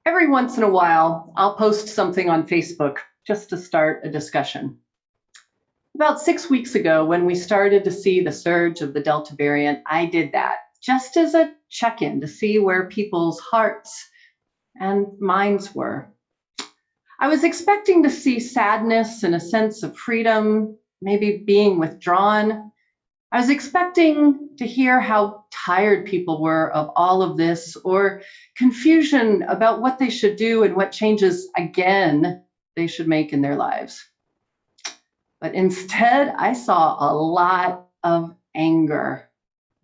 Every once in a while, I'll post something on Facebook just to start a discussion. About 6 weeks ago, when we started to see the surge of the Delta variant, I did that just as a check-in to see where people's hearts and minds were. I was expecting to see sadness and a sense of freedom, maybe being withdrawn. I was expecting to hear how tired people were of all of this, or confusion about what they should do and what changes, again, they should make in their lives. But instead, I saw a lot of anger,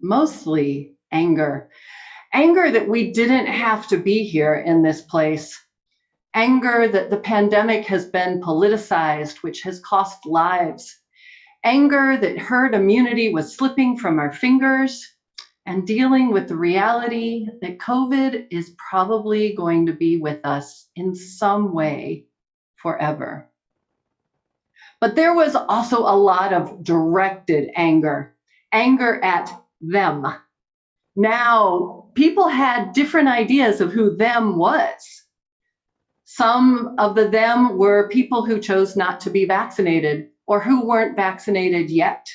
mostly anger. Anger that we didn't have to be here in this place. Anger that the pandemic has been politicized, which has cost lives. Anger that herd immunity was slipping from our fingers, and dealing with the reality that COVID is probably going to be with us in some way forever. But there was also a lot of directed anger at them. Now, people had different ideas of who them was. Some of the them were people who chose not to be vaccinated or who weren't vaccinated yet.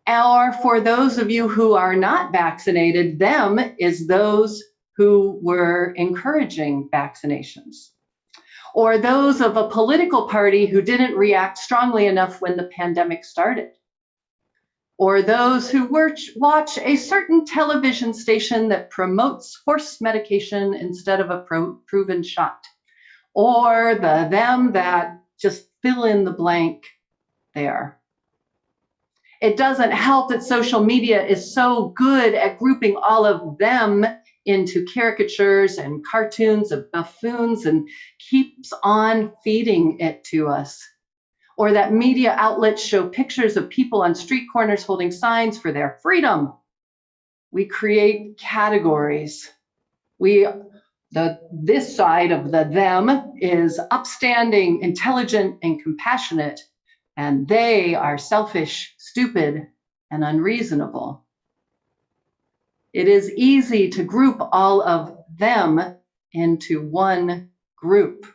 Or for those of you who are not vaccinated, them is those who were encouraging vaccinations. Or those of a political party who didn't react strongly enough when the pandemic started. Or those who watch a certain television station that promotes horse medication instead of a proven shot. Or the them that just fill in the blank there. It doesn't help that social media is so good at grouping all of them into caricatures and cartoons of buffoons and keeps on feeding it to us. Or that media outlets show pictures of people on street corners holding signs for their freedom. We create categories. This side of the them is upstanding, intelligent, and compassionate, and they are selfish, stupid, and unreasonable. It is easy to group all of them into one group.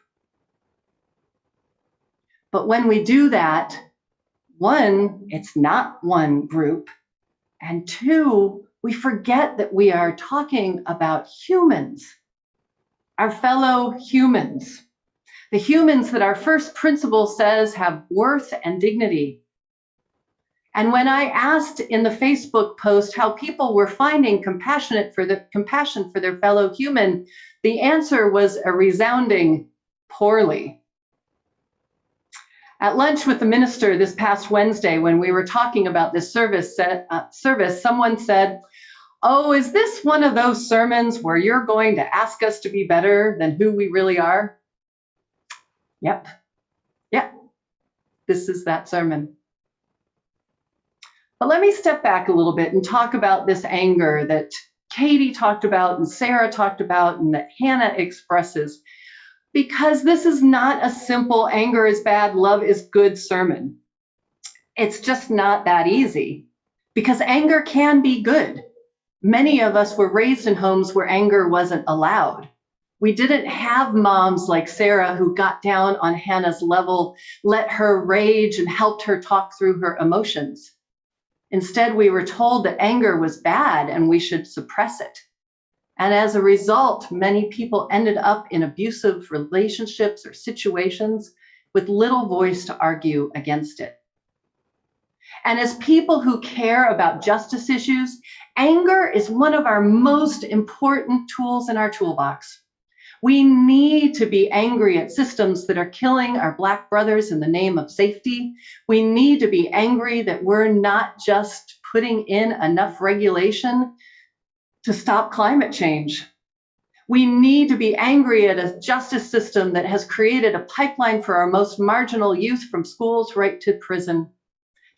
But when we do that, one, it's not one group, and two, we forget that we are talking about humans, our fellow humans, the humans that our first principle says have worth and dignity. And when I asked in the Facebook post how people were finding compassion for their fellow human, the answer was a resounding poorly. At lunch with the minister this past Wednesday, when we were talking about this service, someone said, "Oh, is this one of those sermons where you're going to ask us to be better than who we really are?" Yep, this is that sermon. But let me step back a little bit and talk about this anger that Katie talked about and Sarah talked about and that Hannah expresses, because this is not a simple anger is bad, love is good sermon. It's just not that easy, because anger can be good. Many of us were raised in homes where anger wasn't allowed. We didn't have moms like Sarah who got down on Hannah's level, let her rage, and helped her talk through her emotions. Instead, we were told that anger was bad and we should suppress it. And as a result, many people ended up in abusive relationships or situations with little voice to argue against it. And as people who care about justice issues, anger is one of our most important tools in our toolbox. We need to be angry at systems that are killing our Black brothers in the name of safety. We need to be angry that we're not just putting in enough regulation to stop climate change. We need to be angry at a justice system that has created a pipeline for our most marginal youth from schools right to prison.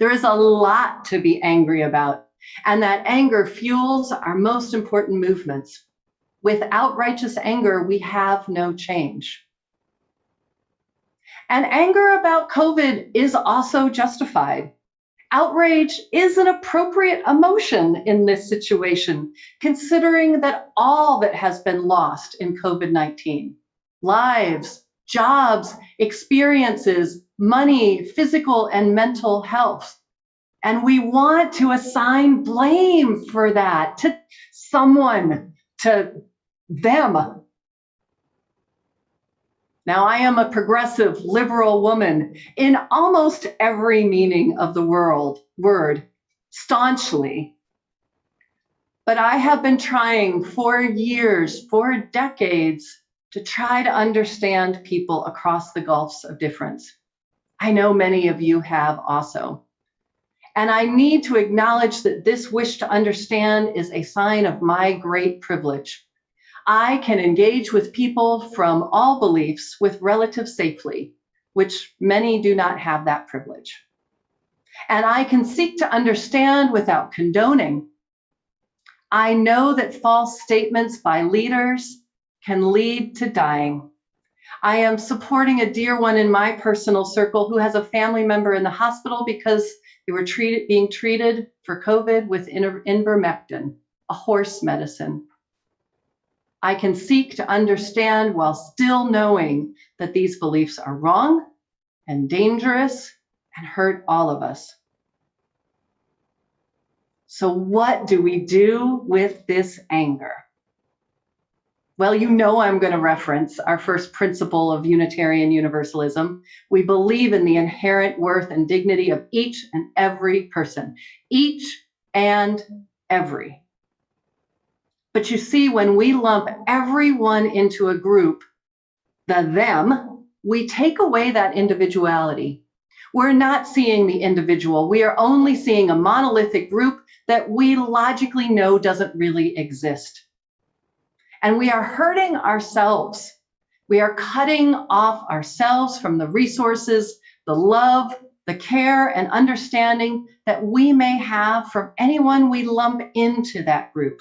There is a lot to be angry about, and that anger fuels our most important movements. Without righteous anger, we have no change. And anger about COVID is also justified. Outrage is an appropriate emotion in this situation, considering that all that has been lost in COVID-19, lives, jobs, experiences, money, physical and mental health. And we want to assign blame for that to someone, to them. Now, I am a progressive, liberal woman in almost every meaning of the word, staunchly. But I have been trying for years, for decades, to try to understand people across the gulfs of difference. I know many of you have also. And I need to acknowledge that this wish to understand is a sign of my great privilege. I can engage with people from all beliefs with relative safety, which many do not have that privilege. And I can seek to understand without condoning. I know that false statements by leaders can lead to dying. I am supporting a dear one in my personal circle who has a family member in the hospital because they were being treated for COVID with ivermectin, a horse medicine. I can seek to understand while still knowing that these beliefs are wrong and dangerous and hurt all of us. So what do we do with this anger? Well, you know I'm going to reference our first principle of Unitarian Universalism. We believe in the inherent worth and dignity of each and every person, each and every. But you see, when we lump everyone into a group, the them, we take away that individuality. We're not seeing the individual. We are only seeing a monolithic group that we logically know doesn't really exist. And we are hurting ourselves. We are cutting off ourselves from the resources, the love, the care, and understanding that we may have from anyone we lump into that group.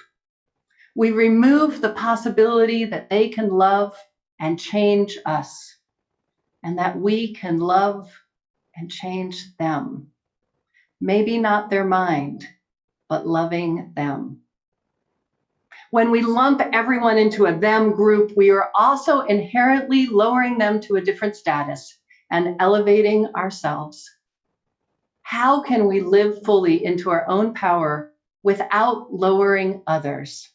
We remove the possibility that they can love and change us, and that we can love and change them. Maybe not their mind, but loving them. When we lump everyone into a them group, we are also inherently lowering them to a different status and elevating ourselves. How can we live fully into our own power without lowering others?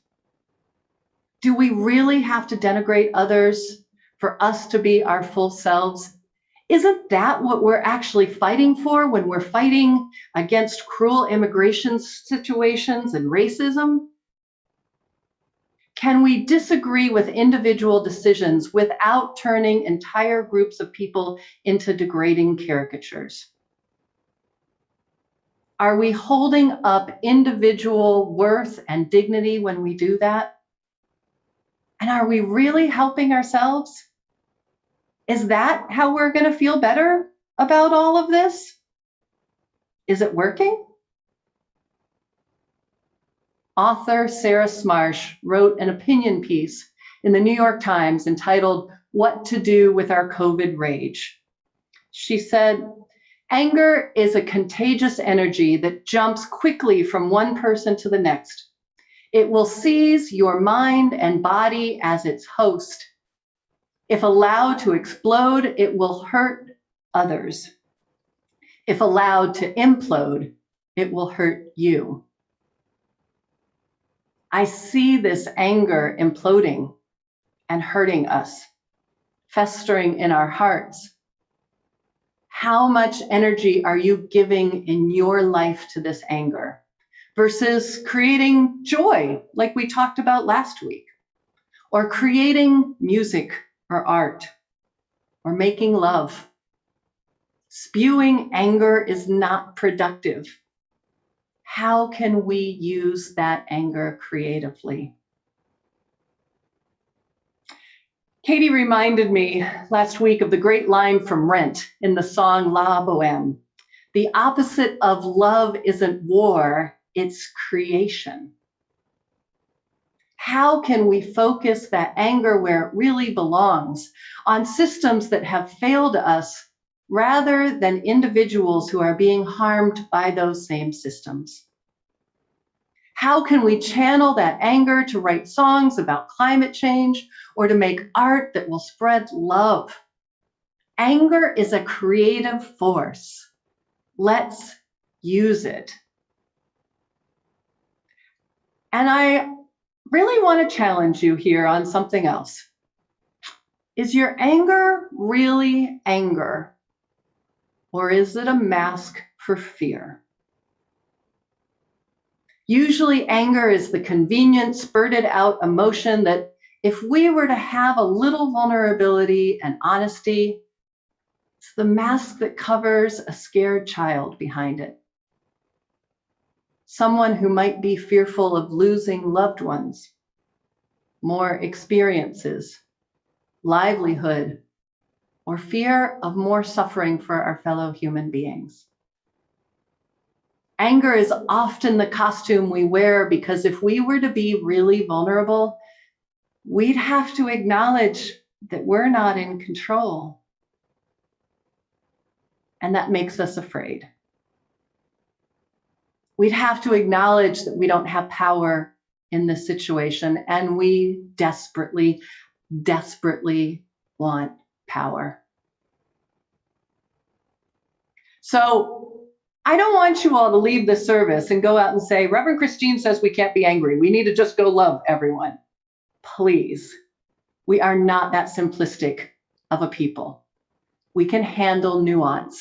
Do we really have to denigrate others for us to be our full selves? Isn't that what we're actually fighting for when we're fighting against cruel immigration situations and racism? Can we disagree with individual decisions without turning entire groups of people into degrading caricatures? Are we holding up individual worth and dignity when we do that? And are we really helping ourselves? Is that how we're going to feel better about all of this? Is it working? Author Sarah Smarsh wrote an opinion piece in the New York Times entitled, "What to Do with Our COVID Rage." She said, "Anger is a contagious energy that jumps quickly from one person to the next. It will seize your mind and body as its host. If allowed to explode, it will hurt others. If allowed to implode, it will hurt you." I see this anger imploding and hurting us, festering in our hearts. How much energy are you giving in your life to this anger versus creating joy, like we talked about last week, or creating music or art, or making love? Spewing anger is not productive. How can we use that anger creatively? Katie reminded me last week of the great line from Rent in the song La Boheme. The opposite of love isn't war, it's creation. How can we focus that anger where it really belongs, on systems that have failed us rather than individuals who are being harmed by those same systems? How can we channel that anger to write songs about climate change or to make art that will spread love? Anger is a creative force. Let's use it. And I really want to challenge you here on something else. Is your anger really anger? Or is it a mask for fear? Usually anger is the convenient, spurted out emotion that if we were to have a little vulnerability and honesty, it's the mask that covers a scared child behind it. Someone who might be fearful of losing loved ones, more experiences, livelihood, or fear of more suffering for our fellow human beings. Anger is often the costume we wear because if we were to be really vulnerable, we'd have to acknowledge that we're not in control. And that makes us afraid. We'd have to acknowledge that we don't have power in this situation, and we desperately, desperately want power. So I don't want you all to leave the service and go out and say, Reverend Christine says we can't be angry. We need to just go love everyone. Please, we are not that simplistic of a people. We can handle nuance.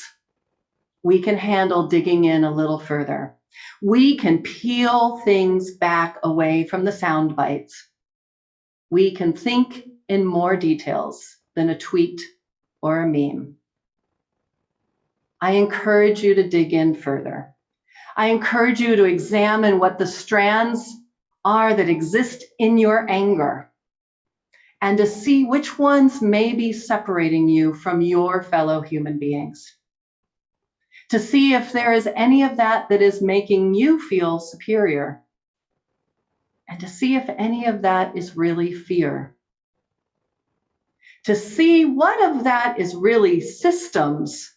We can handle digging in a little further. We can peel things back away from the sound bites. We can think in more details than a tweet or a meme. I encourage you to dig in further. I encourage you to examine what the strands are that exist in your anger and to see which ones may be separating you from your fellow human beings. To see if there is any of that that is making you feel superior, and to see if any of that is really fear. To see what of that is really systems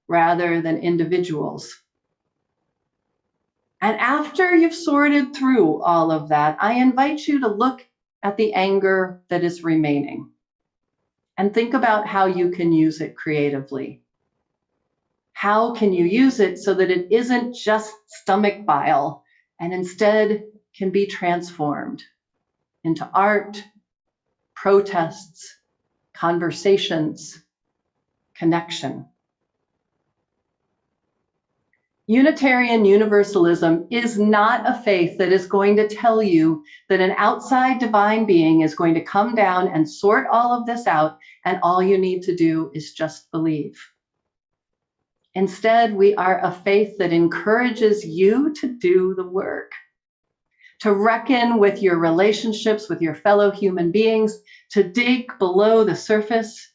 rather than individuals. And after you've sorted through all of that, I invite you to look at the anger that is remaining and think about how you can use it creatively. How can you use it so that it isn't just stomach bile and instead can be transformed into art, protests, conversations, connection? Unitarian Universalism is not a faith that is going to tell you that an outside divine being is going to come down and sort all of this out, and all you need to do is just believe. Instead, we are a faith that encourages you to do the work, to reckon with your relationships with your fellow human beings, to dig below the surface,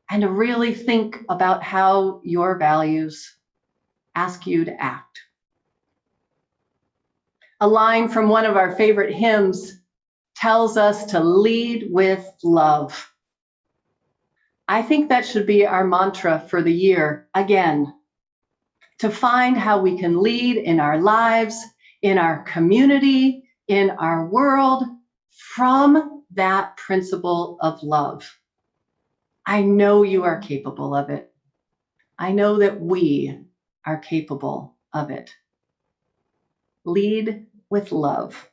and to really think about how your values ask you to act. A line from one of our favorite hymns tells us to lead with love. I think that should be our mantra for the year again, to find how we can lead in our lives, in our community, in our world, from that principle of love. I know you are capable of it. I know that we are capable of it. Lead with love.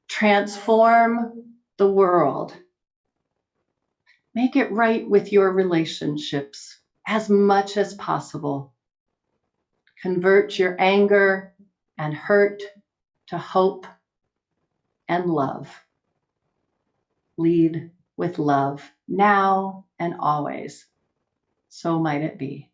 Transform the world. Make it right with your relationships as much as possible. Convert your anger and hurt to hope and love. Lead with love now and always. So might it be.